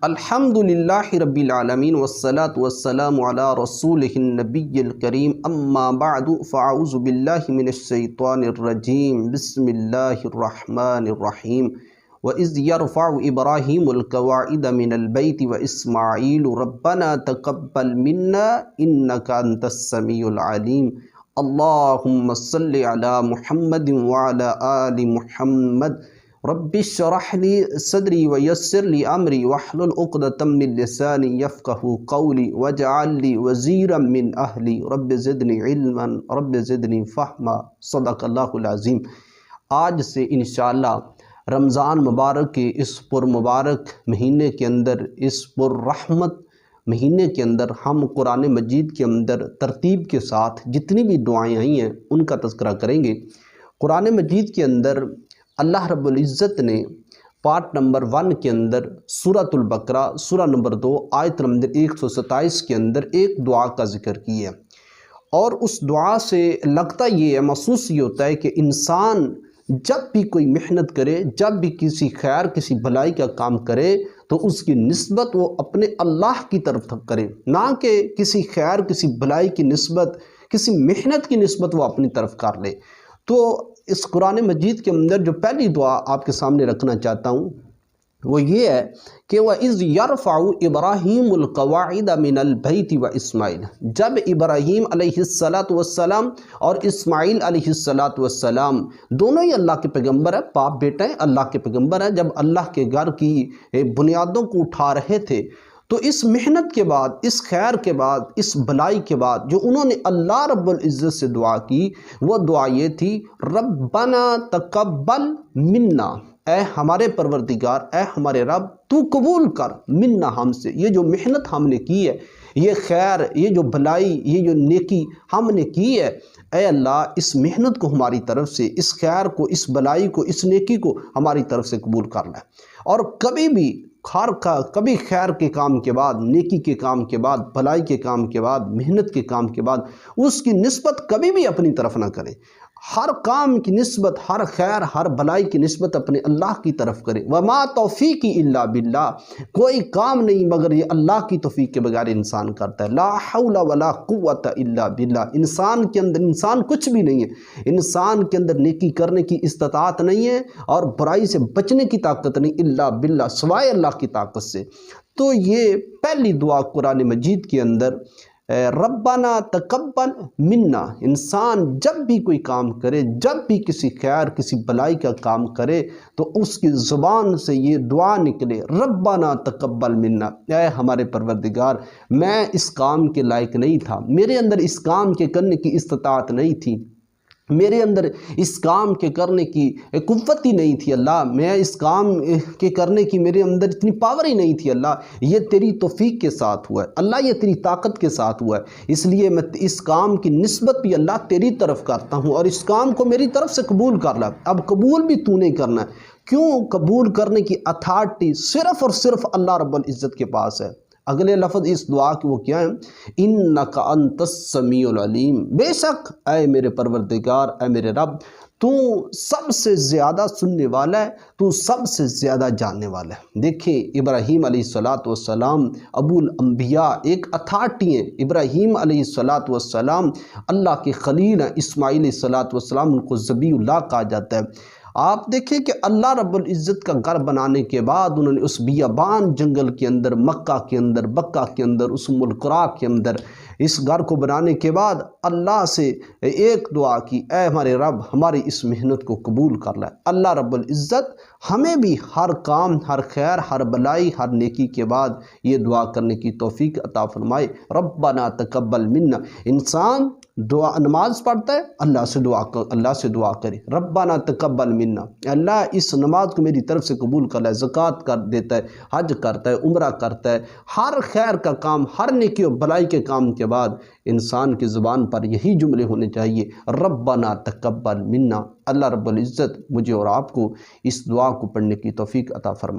الحمدللہ رب العالمین والصلاة والسلام علی رسولہ النبی الکریم اما بعد فاعوذ باللہ من الشیطان الرجیم بسم اللہ الرحمن الرحیم وَإِذْ يَرْفَعُ إِبْرَاهِيمُ الْقَوَاعِدَ مِنَ الْبَيْتِ وَإِسْمَاعِيلُ رَبَّنَا تَقَبَّلْ مِنَّا إِنَّكَ أَنْتَ السَّمِيعُ الْعَلِيمُ اللهم صل على محمد وعلى آل محمد رب اشرح لي صدري ويسر لي أمري واحلل عقدة من لساني يفقهوا قولي واجعل لي وزيرا من أهلي رب زدني علما رب زدني فهما صدق اللہ العظیم۔ آج سے انشاءاللہ رمضان مبارک کے اس پر مبارک مہینے کے اندر، اس پر رحمت مہینے کے اندر ہم قرآن مجید کے اندر ترتیب کے ساتھ جتنی بھی دعائیں آئی ہیں ان کا تذکرہ کریں گے۔ قرآن مجید کے اندر اللہ رب العزت نے پارٹ نمبر 1 کے اندر سورۃ البقرہ سورہ نمبر 2 آیت نمبر 127 کے اندر ایک دعا کا ذکر کیا ہے، اور اس دعا سے لگتا یہ ہے، محسوس یہ ہوتا ہے کہ انسان جب بھی کوئی محنت کرے، جب بھی کسی خیر کسی بھلائی کا کام کرے تو اس کی نسبت وہ اپنے اللہ کی طرف کرے، نہ کہ کسی خیر کسی بھلائی کی نسبت، کسی محنت کی نسبت وہ اپنی طرف کر لے۔ تو اس قرآن مجید کے اندر جو پہلی دعا آپ کے سامنے رکھنا چاہتا ہوں وہ یہ ہے کہ وَإِذْ يَرْفَعُ إِبْرَاهِيمُ الْقَوَاعِدَ مِنَ الْبَيْتِ وَإِسْمَاعِيلُ، جب ابراہیم علیہ السلام اور اسماعیل علیہ السلام دونوں ہی اللہ کے پیغمبر ہیں، باپ بیٹا ہیں، اللہ کے پیغمبر ہیں، جب اللہ کے گھر کی بنیادوں کو اٹھا رہے تھے تو اس محنت کے بعد، اس خیر کے بعد، اس بھلائی کے بعد جو انہوں نے اللہ رب العزت سے دعا کی، وہ دعا یہ تھی ربنا تقبل منا، اے ہمارے پروردگار، اے ہمارے رب تو قبول کر منا، ہم سے یہ جو محنت ہم نے کی ہے، یہ خیر، یہ جو بھلائی، یہ جو نیکی ہم نے کی ہے، اے اللہ اس محنت کو ہماری طرف سے، اس خیر کو، اس بھلائی کو، اس نیکی کو ہماری طرف سے قبول کر لے۔ اور کبھی خیر کے کام کے بعد، نیکی کے کام کے بعد، بھلائی کے کام کے بعد، محنت کے کام کے بعد اس کی نسبت کبھی بھی اپنی طرف نہ کریں، ہر کام کی نسبت، ہر خیر، ہر بھلائی کی نسبت اپنے اللہ کی طرف کرے۔ وما توفیقی الا باللہ، کوئی کام نہیں مگر یہ اللہ کی توفیق کے بغیر انسان کرتا ہے۔ لا حول ولا قوت الا باللہ، انسان کے اندر انسان کچھ بھی نہیں ہے، انسان کے اندر نیکی کرنے کی استطاعت نہیں ہے اور برائی سے بچنے کی طاقت نہیں، الا باللہ، سوائے اللہ کی طاقت سے۔ تو یہ پہلی دعا قرآن مجید کے اندر ربنا تقبل منا، انسان جب بھی کوئی کام کرے، جب بھی کسی خیر کسی بھلائی کا کام کرے تو اس کی زبان سے یہ دعا نکلے ربنا تقبل منا، اے ہمارے پروردگار میں اس کام کے لائق نہیں تھا، میرے اندر اس کام کے کرنے کی استطاعت نہیں تھی، میرے اندر اس کام کے کرنے کی قوت ہی نہیں تھی اللہ، میں اس کام کے کرنے کی میرے اندر اتنی پاور ہی نہیں تھی اللہ، یہ تیری توفیق کے ساتھ ہوا ہے اللہ، یہ تیری طاقت کے ساتھ ہوا ہے، اس لیے میں اس کام کی نسبت بھی اللہ تیری طرف کرتا ہوں اور اس کام کو میری طرف سے قبول کر لا۔ اب قبول بھی تو نہیں کرنا ہے، کیوں؟ قبول کرنے کی اتھارٹی صرف اور صرف اللہ رب العزت کے پاس ہے۔ اگلے لفظ اس دعا کی وہ کیا ہے؟ انک انت السمیع العلیم، بے شک اے میرے پروردگار، اے میرے رب تو سب سے زیادہ سننے والا ہے، تو سب سے زیادہ جاننے والا ہے۔ دیکھیں ابراہیم علیہ السلام ابو الانبیاء، ایک اتھارٹی ہیں، ابراہیم علیہ السلام اللہ کے خلیل ہیں، اسماعیل علیہ السلام ان کو ذبیح اللہ کہا جاتا ہے۔ آپ دیکھیں کہ اللہ رب العزت کا گھر بنانے کے بعد انہوں نے اس بیابان جنگل کے اندر، مکہ کے اندر، بکہ کے اندر، اس القریٰ کے اندر اس گھر کو بنانے کے بعد اللہ سے ایک دعا کی، اے ہمارے رب ہماری اس محنت کو قبول کر لے۔ اللہ رب العزت ہمیں بھی ہر کام، ہر خیر، ہر بھلائی، ہر نیکی کے بعد یہ دعا کرنے کی توفیق عطا فرمائے۔ ربنا تقبل منا، انسان دعا نماز پڑھتا ہے اللہ سے دعا کرے ربنا تقبل منا، اللہ اس نماز کو میری طرف سے قبول کر لے، زکوٰۃ کر دیتا ہے، حج کرتا ہے، عمرہ کرتا ہے، ہر خیر کا کام، ہر نیکی و بھلائی کے کام کے بعد انسان کی زبان پر یہی جملے ہونے چاہیے ربنا تقبل منا۔ اللہ رب العزت مجھے اور آپ کو اس دعا کو پڑھنے کی توفیق عطا فرمائے۔